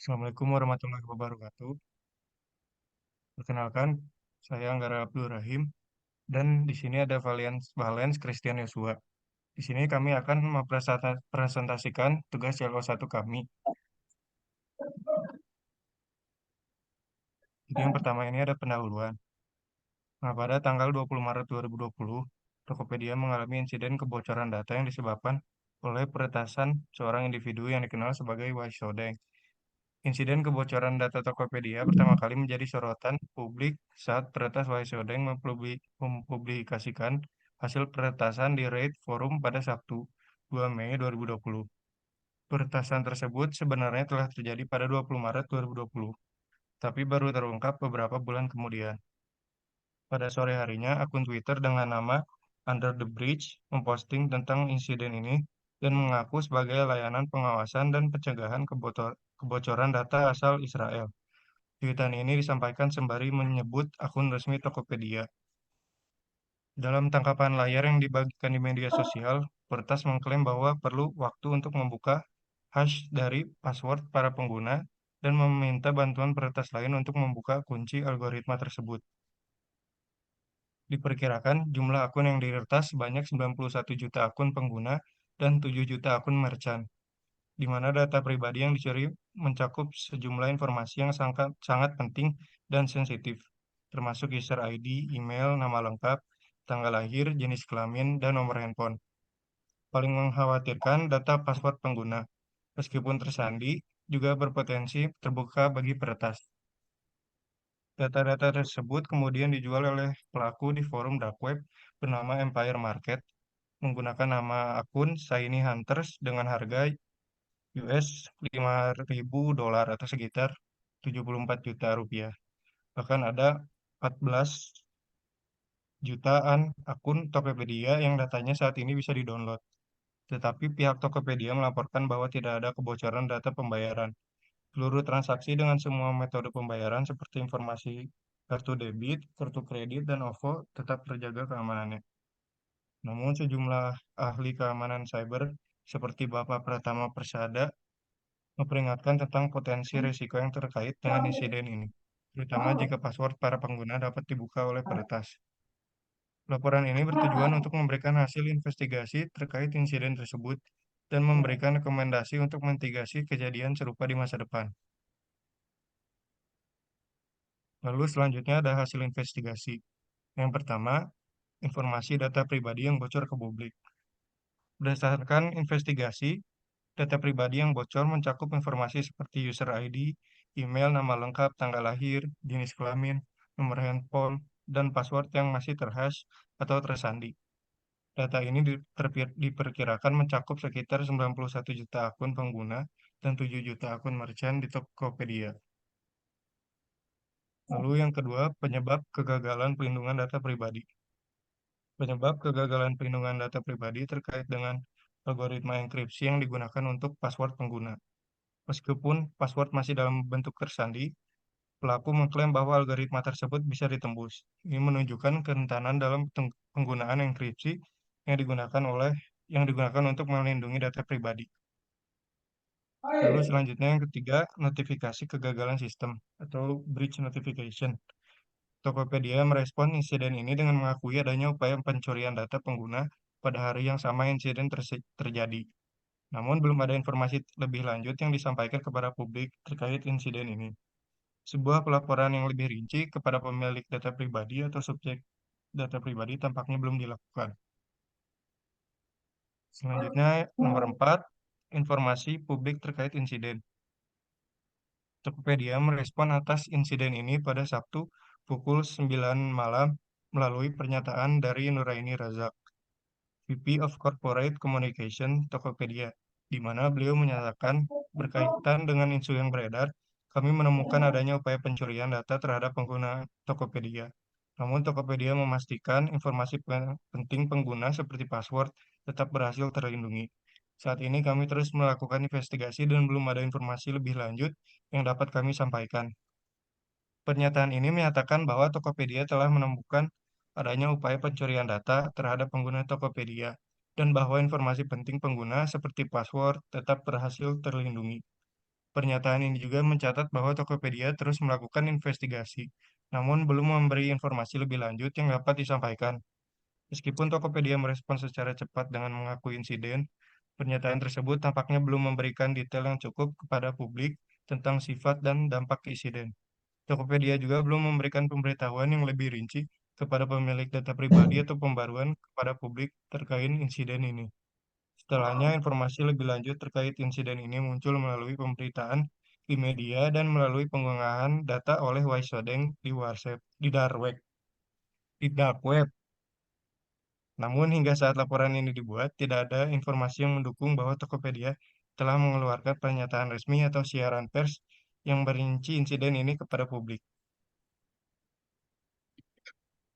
Assalamualaikum warahmatullahi wabarakatuh. Perkenalkan, saya Anggara Abdul Rahim dan di sini ada Valens Christian Yosua. Di sini kami akan mempresentasikan tugas CLO 1 kami. Jadi yang pertama ini ada pendahuluan. Nah, pada tanggal 20 Maret 2020, Tokopedia mengalami insiden kebocoran data yang disebabkan oleh peretasan seorang individu yang dikenal sebagai Waisodeng. Insiden kebocoran data Tokopedia pertama kali menjadi sorotan publik saat peretas Wisodeng mempublikasikan hasil peretasan di Reddit Forum pada Sabtu, 2 Mei 2020. Peretasan tersebut sebenarnya telah terjadi pada 20 Maret 2020, tapi baru terungkap beberapa bulan kemudian. Pada sore harinya, akun Twitter dengan nama Under the Bridge memposting tentang insiden ini dan mengaku sebagai layanan pengawasan dan pencegahan kebocoran data asal Israel. Cuitan ini disampaikan sembari menyebut akun resmi Tokopedia. Dalam tangkapan layar yang dibagikan di media sosial, peretas mengklaim bahwa perlu waktu untuk membuka hash dari password para pengguna dan meminta bantuan peretas lain untuk membuka kunci algoritma tersebut. Diperkirakan jumlah akun yang diretas sebanyak 91 juta akun pengguna dan 7 juta akun merchant, di mana data pribadi yang dicuri mencakup sejumlah informasi yang sangat penting dan sensitif, termasuk user ID, email, nama lengkap, tanggal lahir, jenis kelamin, dan nomor handphone. Paling mengkhawatirkan data password pengguna, meskipun tersandi, juga berpotensi terbuka bagi peretas. Data-data tersebut kemudian dijual oleh pelaku di forum dark web bernama Empire Market menggunakan nama akun Shiny Hunters dengan harga US $5.000 atau sekitar 74 juta rupiah. Bahkan ada 14 jutaan akun Tokopedia yang datanya saat ini bisa didownload. Tetapi pihak Tokopedia melaporkan bahwa tidak ada kebocoran data pembayaran. Seluruh transaksi dengan semua metode pembayaran seperti informasi kartu debit, kartu kredit, dan OVO tetap terjaga keamanannya. Namun sejumlah ahli keamanan cyber seperti Bapak Pratama Persada memperingatkan tentang potensi risiko yang terkait dengan insiden ini, terutama jika password para pengguna dapat dibuka oleh peretas. Laporan ini bertujuan untuk memberikan hasil investigasi terkait insiden tersebut dan memberikan rekomendasi untuk mitigasi kejadian serupa di masa depan. Lalu selanjutnya ada hasil investigasi. Yang pertama, informasi data pribadi yang bocor ke publik. Berdasarkan investigasi, data pribadi yang bocor mencakup informasi seperti user ID, email, nama lengkap, tanggal lahir, jenis kelamin, nomor handphone, dan password yang masih terhash atau tersandi. Data ini diperkirakan mencakup sekitar 91 juta akun pengguna dan 7 juta akun merchant di Tokopedia. Lalu yang kedua, penyebab kegagalan pelindungan data pribadi. Penyebab kegagalan pelindungan data pribadi terkait dengan algoritma enkripsi yang digunakan untuk password pengguna. Meskipun password masih dalam bentuk tersandi, pelaku mengklaim bahwa algoritma tersebut bisa ditembus. Ini menunjukkan kerentanan dalam penggunaan enkripsi yang digunakan untuk melindungi data pribadi. Lalu selanjutnya yang ketiga, notifikasi kegagalan sistem atau breach notification. Tokopedia merespon insiden ini dengan mengakui adanya upaya pencurian data pengguna pada hari yang sama insiden terjadi. Namun belum ada informasi lebih lanjut yang disampaikan kepada publik terkait insiden ini. Sebuah pelaporan yang lebih rinci kepada pemilik data pribadi atau subjek data pribadi tampaknya belum dilakukan. Selanjutnya, nomor 4, informasi publik terkait insiden. Tokopedia merespon atas insiden ini pada Sabtu pukul 9 malam melalui pernyataan dari Nuraini Razak, VP of Corporate Communication Tokopedia, di mana beliau menyatakan berkaitan dengan isu yang beredar, kami menemukan adanya upaya pencurian data terhadap pengguna Tokopedia. Namun Tokopedia memastikan informasi penting pengguna seperti password tetap berhasil terlindungi. Saat ini kami terus melakukan investigasi dan belum ada informasi lebih lanjut yang dapat kami sampaikan. Pernyataan ini menyatakan bahwa Tokopedia telah menemukan adanya upaya pencurian data terhadap pengguna Tokopedia dan bahwa informasi penting pengguna seperti password tetap berhasil terlindungi. Pernyataan ini juga mencatat bahwa Tokopedia terus melakukan investigasi, namun belum memberi informasi lebih lanjut yang dapat disampaikan. Meskipun Tokopedia merespons secara cepat dengan mengakui insiden, pernyataan tersebut tampaknya belum memberikan detail yang cukup kepada publik tentang sifat dan dampak insiden. Tokopedia juga belum memberikan pemberitahuan yang lebih rinci kepada pemilik data pribadi atau pembaruan kepada publik terkait insiden ini. Setelahnya, informasi lebih lanjut terkait insiden ini muncul melalui pemberitaan di media dan melalui penggunaan data oleh Waisodeng di dark web. Namun hingga saat laporan ini dibuat, tidak ada informasi yang mendukung bahwa Tokopedia telah mengeluarkan pernyataan resmi atau siaran pers yang merinci insiden ini kepada publik.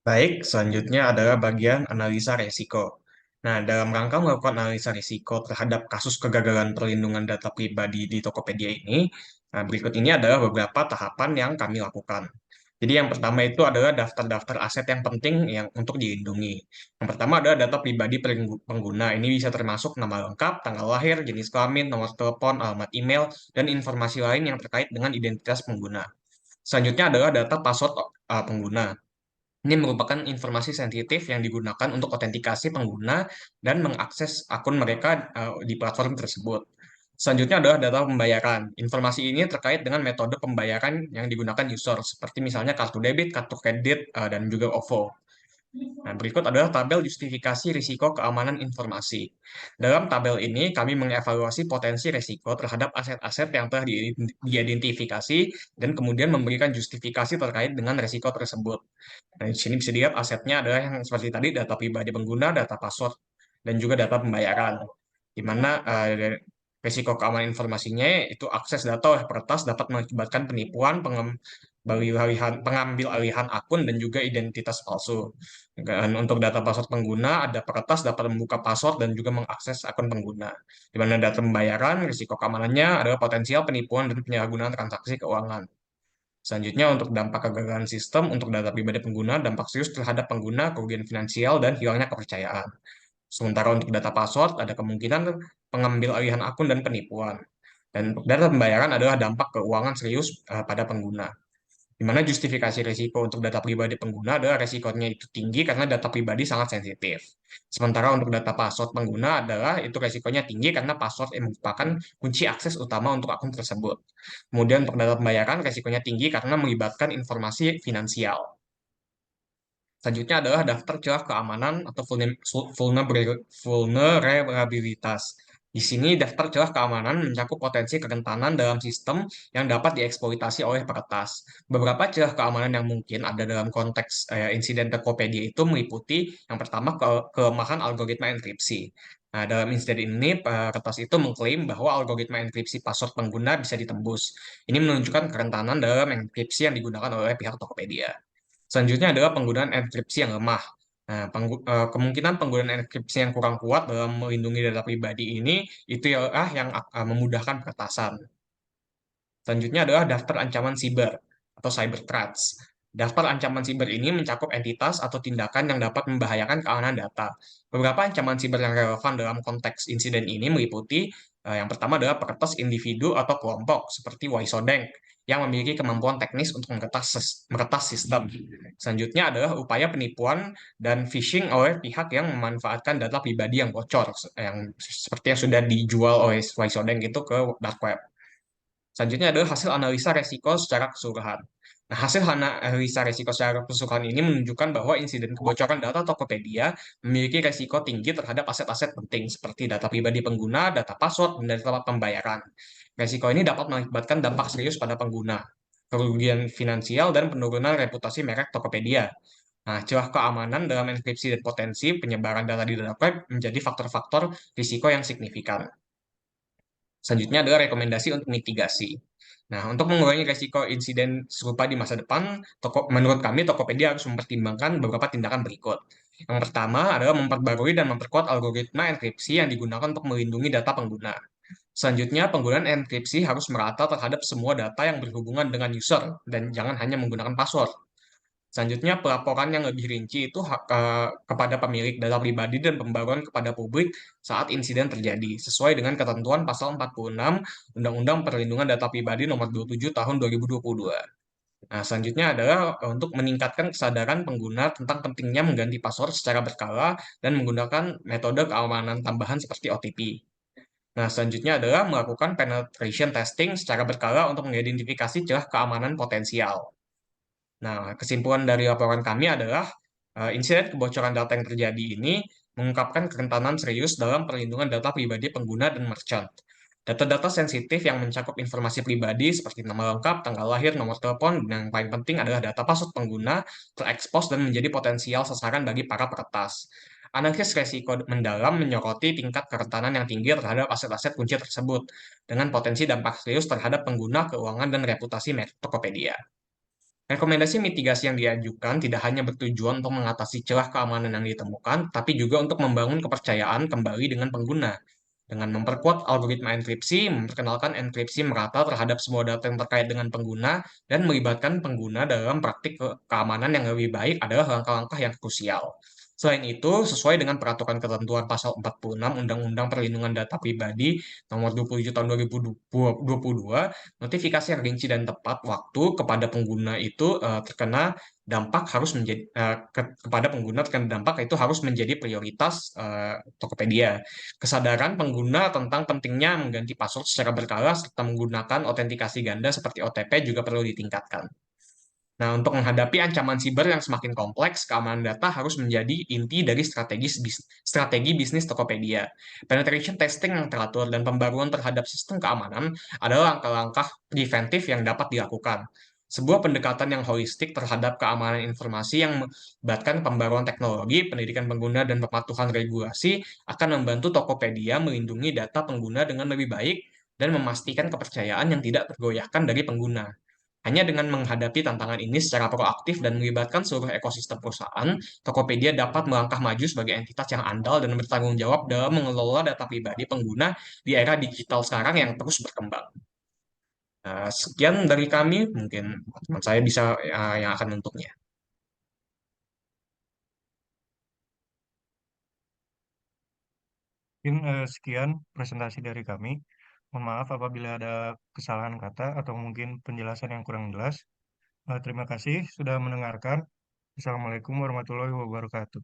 Baik, selanjutnya adalah bagian analisa resiko. Nah, dalam rangka melakukan analisa risiko terhadap kasus kegagalan perlindungan data pribadi di Tokopedia ini, nah, berikut ini adalah beberapa tahapan yang kami lakukan. Jadi yang pertama itu adalah daftar-daftar aset yang penting yang untuk dilindungi. Yang pertama adalah data pribadi pengguna. Ini bisa termasuk nama lengkap, tanggal lahir, jenis kelamin, nomor telepon, alamat email, dan informasi lain yang terkait dengan identitas pengguna. Selanjutnya adalah data password pengguna. Ini merupakan informasi sensitif yang digunakan untuk otentikasi pengguna dan mengakses akun mereka di platform tersebut. Selanjutnya adalah data pembayaran. Informasi ini terkait dengan metode pembayaran yang digunakan user, seperti misalnya kartu debit, kartu kredit, dan juga OVO. Nah, berikut adalah tabel justifikasi risiko keamanan informasi. Dalam tabel ini, kami mengevaluasi potensi risiko terhadap aset-aset yang telah diidentifikasi dan kemudian memberikan justifikasi terkait dengan risiko tersebut. Nah, di sini bisa dilihat asetnya adalah yang seperti tadi, data pribadi pengguna, data password, dan juga data pembayaran. Di mana risiko keamanan informasinya itu akses data oleh peretas dapat mengakibatkan penipuan, pengambil alihan akun, dan juga identitas palsu. Dan untuk data password pengguna, ada peretas dapat membuka password dan juga mengakses akun pengguna. Di mana data pembayaran, risiko keamanannya adalah potensial penipuan dan penyalahgunaan transaksi keuangan. Selanjutnya, untuk dampak kegagalan sistem, untuk data pribadi pengguna, dampak serius terhadap pengguna, kerugian finansial, dan hilangnya kepercayaan. Sementara untuk data password, ada kemungkinan pengambil alihan akun dan penipuan. Dan untuk data pembayaran adalah dampak keuangan serius pada pengguna. Di mana justifikasi risiko untuk data pribadi pengguna adalah risikonya itu tinggi karena data pribadi sangat sensitif. Sementara untuk data password pengguna adalah itu risikonya tinggi karena password yang merupakan kunci akses utama untuk akun tersebut. Kemudian untuk data pembayaran risikonya tinggi karena melibatkan informasi finansial. Selanjutnya adalah daftar celah keamanan atau vulnerabilitas. Di sini daftar celah keamanan mencakup potensi kerentanan dalam sistem yang dapat dieksploitasi oleh peretas. Beberapa celah keamanan yang mungkin ada dalam konteks insiden Tokopedia itu meliputi yang pertama kelemahan algoritma enkripsi. Nah, dalam insiden ini, peretas itu mengklaim bahwa algoritma enkripsi password pengguna bisa ditembus. Ini menunjukkan kerentanan dalam enkripsi yang digugakan oleh pihak Tokopedia. Selanjutnya adalah penggunaan enkripsi yang lemah. Nah, kemungkinan penggunaan enkripsi yang kurang kuat dalam melindungi data pribadi ini itu ialah yang memudahkan peretasan. Selanjutnya adalah daftar ancaman siber atau cyber threats. Daftar ancaman siber ini mencakup entitas atau tindakan yang dapat membahayakan keamanan data. Beberapa ancaman siber yang relevan dalam konteks insiden ini meliputi yang pertama adalah peretas individu atau kelompok seperti Waisodeng yang memiliki kemampuan teknis untuk meretas sistem. Selanjutnya adalah upaya penipuan dan phishing oleh pihak yang memanfaatkan data pribadi yang bocor, yang seperti yang sudah dijual oleh Waisodeng itu ke dark web. Selanjutnya adalah hasil analisa resiko secara keseluruhan. Nah, hasil analisa resiko secara keseluruhan ini menunjukkan bahwa insiden kebocoran data Tokopedia memiliki resiko tinggi terhadap aset-aset penting seperti data pribadi pengguna, data password, dan data pembayaran. Resiko ini dapat mengakibatkan dampak serius pada pengguna, kerugian finansial, dan penurunan reputasi merek Tokopedia. Nah, celah keamanan dalam enkripsi dan potensi penyebaran data di dark web menjadi faktor-faktor risiko yang signifikan. Selanjutnya adalah rekomendasi untuk mitigasi. Nah, untuk mengurangi resiko insiden serupa di masa depan, menurut kami Tokopedia harus mempertimbangkan beberapa tindakan berikut. Yang pertama adalah memperbarui dan memperkuat algoritma enkripsi yang digunakan untuk melindungi data pengguna. Selanjutnya, penggunaan enkripsi harus merata terhadap semua data yang berhubungan dengan user dan jangan hanya menggunakan password. Selanjutnya, pelaporan yang lebih rinci itu kepada pemilik data pribadi dan pembaruan kepada publik saat insiden terjadi, sesuai dengan ketentuan pasal 46 Undang-Undang Perlindungan Data Pribadi Nomor 27 Tahun 2022. Nah, selanjutnya adalah untuk meningkatkan kesadaran pengguna tentang pentingnya mengganti password secara berkala dan menggunakan metode keamanan tambahan seperti OTP. Nah, selanjutnya adalah melakukan penetration testing secara berkala untuk mengidentifikasi celah keamanan potensial. Nah, kesimpulan dari laporan kami adalah insiden kebocoran data yang terjadi ini mengungkapkan kerentanan serius dalam perlindungan data pribadi pengguna dan merchant. Data-data sensitif yang mencakup informasi pribadi seperti nama lengkap, tanggal lahir, nomor telepon, dan yang paling penting adalah data password pengguna terekspos dan menjadi potensial sasaran bagi para peretas. Analisis resiko mendalam menyoroti tingkat kerentanan yang tinggi terhadap aset-aset kunci tersebut, dengan potensi dampak serius terhadap pengguna, keuangan, dan reputasi Tokopedia. Rekomendasi mitigasi yang diajukan tidak hanya bertujuan untuk mengatasi celah keamanan yang ditemukan, tapi juga untuk membangun kepercayaan kembali dengan pengguna. Dengan memperkuat algoritma enkripsi, memperkenalkan enkripsi merata terhadap semua data yang terkait dengan pengguna, dan melibatkan pengguna dalam praktik keamanan yang lebih baik adalah langkah-langkah yang krusial. Selain itu, sesuai dengan peraturan ketentuan pasal 46 Undang-Undang Perlindungan Data Pribadi Nomor 27 Tahun 2022, notifikasi yang rinci dan tepat waktu kepada pengguna itu terkena dampak harus menjadi kepada pengguna terkena dampak itu harus menjadi prioritas Tokopedia. Kesadaran pengguna tentang pentingnya mengganti password secara berkala serta menggunakan autentikasi ganda seperti OTP juga perlu ditingkatkan. Nah, untuk menghadapi ancaman siber yang semakin kompleks, keamanan data harus menjadi inti dari strategi bisnis Tokopedia. Penetration testing yang teratur dan pembaruan terhadap sistem keamanan adalah langkah-langkah preventif yang dapat dilakukan. Sebuah pendekatan yang holistik terhadap keamanan informasi yang melibatkan pembaruan teknologi, pendidikan pengguna, dan pematuhan regulasi akan membantu Tokopedia melindungi data pengguna dengan lebih baik dan memastikan kepercayaan yang tidak tergoyahkan dari pengguna. Hanya dengan menghadapi tantangan ini secara proaktif dan melibatkan seluruh ekosistem perusahaan, Tokopedia dapat melangkah maju sebagai entitas yang andal dan bertanggung jawab dalam mengelola data pribadi pengguna di era digital sekarang yang terus berkembang. Nah, sekian dari kami, mungkin teman saya bisa yang akan untuknya. Mungkin sekian presentasi dari kami. Mohon maaf apabila ada kesalahan kata atau mungkin penjelasan yang kurang jelas. Terima kasih sudah mendengarkan. Assalamualaikum warahmatullahi wabarakatuh.